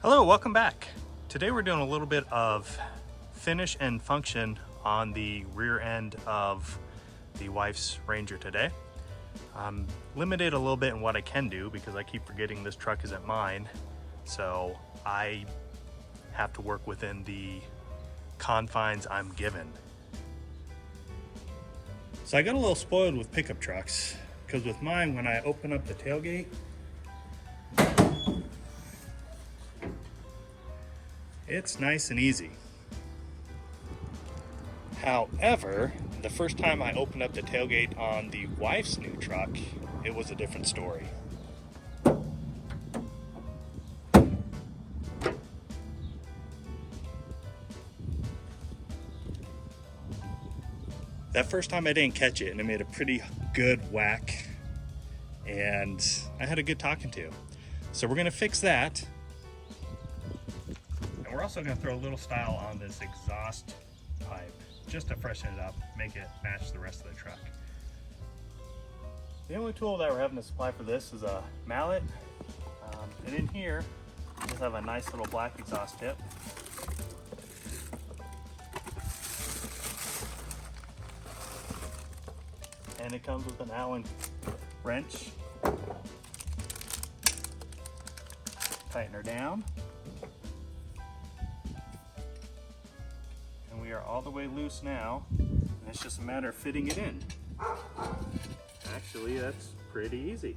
Hello, welcome back. Today we're doing a little bit of finish and function on the rear end of the wife's Ranger today. I'm limited a little bit in what I can do because I keep forgetting this truck isn't mine. So I have to work within the confines I'm given. So I got a little spoiled with pickup trucks because with mine, when I open up the tailgate, it's nice and easy. However, the first time I opened up the tailgate on the wife's new truck, it was a different story. That first time I didn't catch it and it made a pretty good whack and I had a good talking to. So we're gonna fix that. And we're also gonna throw a little style on this exhaust pipe just to freshen it up, make it match the rest of the truck. The only tool that we're having to supply for this is a mallet. And in here, we just have a nice little black exhaust tip. And it comes with an Allen wrench. Tighten her down. And we are all the way loose now. And it's just a matter of fitting it in. Actually, that's pretty easy.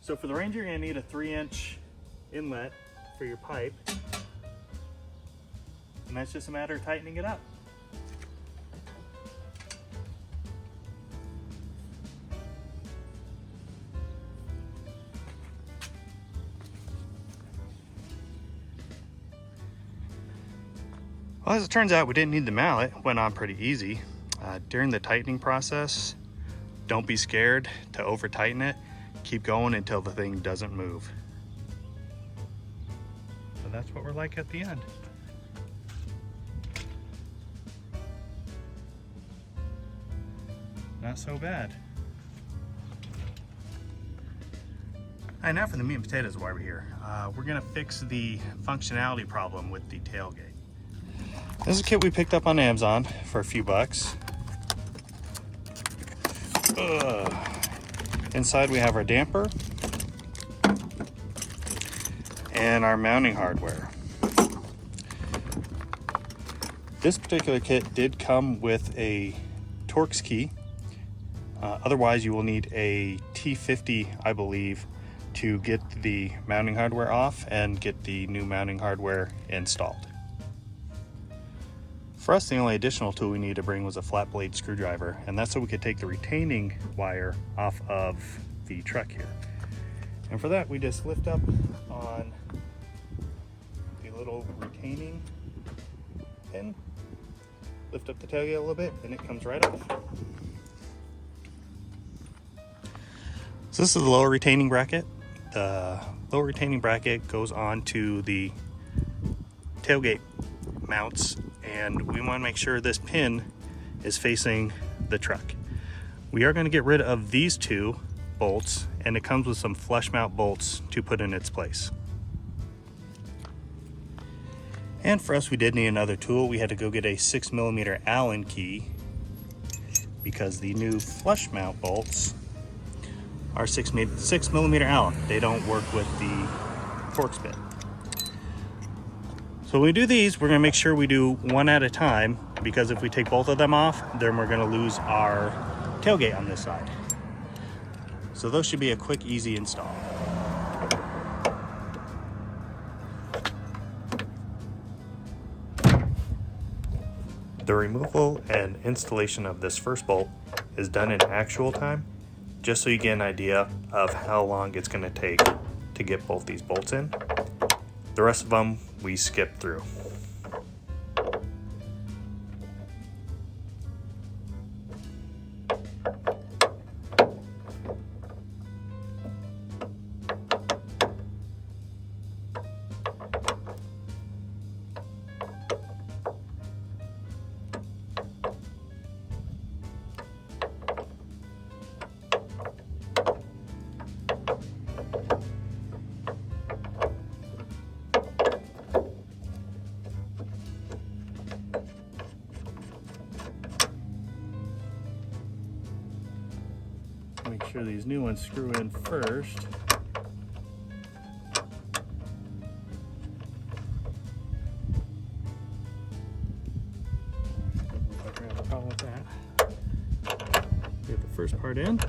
So for the Ranger, you're gonna need a 3-inch inlet for your pipe. And that's just a matter of tightening it up. Well, as it turns out, we didn't need the mallet. It went on pretty easy. During the tightening process, don't be scared to over tighten it. Keep going until the thing doesn't move. So that's what we're like at the end. Not so bad. All right, now for the meat and potatoes why we're here. We're gonna fix the functionality problem with the tailgate. This is a kit we picked up on Amazon for a few bucks. Inside we have our damper and our mounting hardware. This particular kit did come with a Torx key. Otherwise you will need a T50, I believe, to get the mounting hardware off and get the new mounting hardware installed. For us, the only additional tool we needed to bring was a flat blade screwdriver, and that's so we could take the retaining wire off of the truck here. And for that, we just lift up on the little retaining pin, lift up the tailgate a little bit, and it comes right off. So this is the lower retaining bracket. The lower retaining bracket goes on to the tailgate mounts, and we want to make sure this pin is facing the truck. We are going to get rid of these two bolts, and it comes with some flush mount bolts to put in its place. And for us, we did need another tool. We had to go get a 6mm Allen key because the new flush mount bolts are 6mm Allen. They don't work with the Torx bit. So when we do these, we're gonna make sure we do one at a time, because if we take both of them off, then we're gonna lose our tailgate on this side. So those should be a quick, easy install. The removal and installation of this first bolt is done in actual time, just so you get an idea of how long it's gonna take to get both these bolts in. The rest of them we skip through. Make sure these new ones screw in first. I have a problem with that. Get the first part in.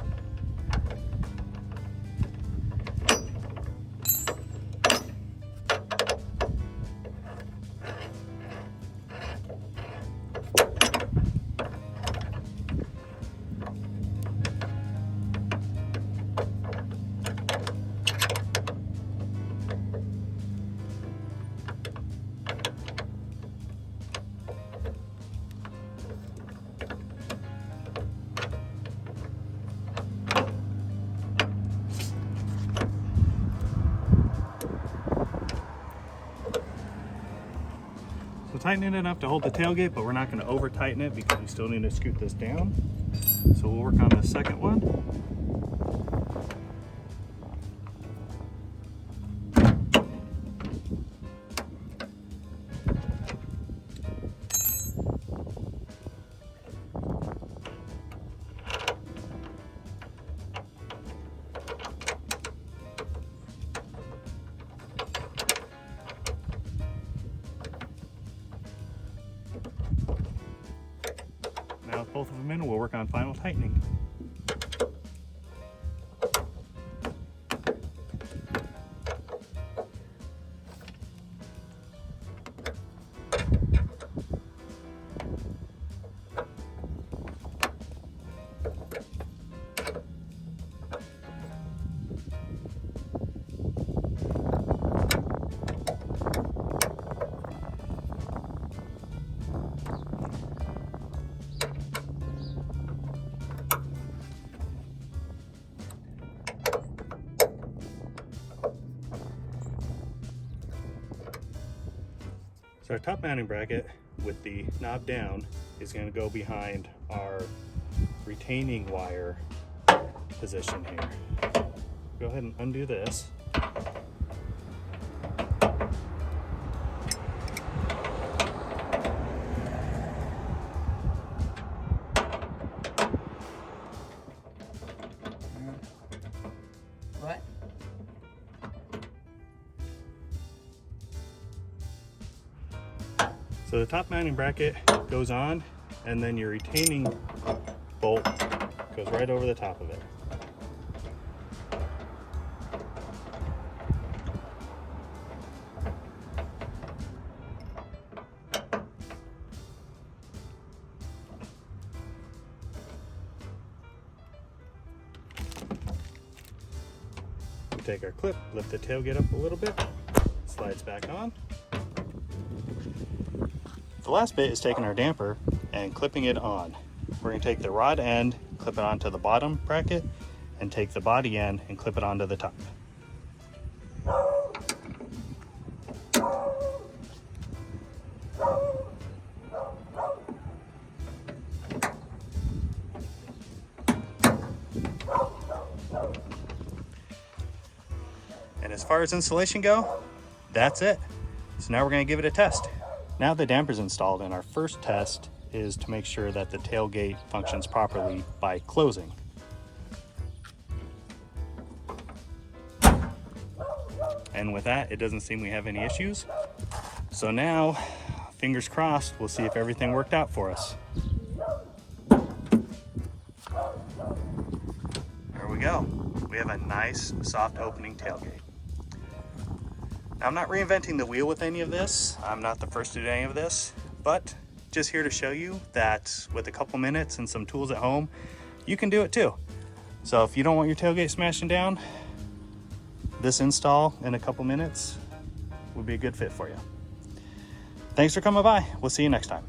So tightening it enough to hold the tailgate, but we're not going to over tighten it because we still need to scoot this down. So we'll work on the second one. Now with both of them in, we'll work on final tightening. So our top mounting bracket with the knob down is going to go behind our retaining wire position here. Go ahead and undo this. What? So the top mounting bracket goes on, and then your retaining bolt goes right over the top of it. We take our clip, lift the tailgate up a little bit, slides back on. The last bit is taking our damper and clipping it on. We're going to take the rod end, clip it onto the bottom bracket, and take the body end and clip it onto the top. And as far as installation go, that's it. So now we're going to give it a test. Now the damper's installed, and our first test is to make sure that the tailgate functions properly by closing. And with that, it doesn't seem we have any issues. So now, fingers crossed, we'll see if everything worked out for us. There we go. We have a nice, soft opening tailgate. Now, I'm not reinventing the wheel with any of this. I'm not the first to do any of this, but just here to show you that with a couple minutes and some tools at home, you can do it too. So if you don't want your tailgate smashing down, this install in a couple minutes would be a good fit for you. Thanks for coming by. We'll see you next time.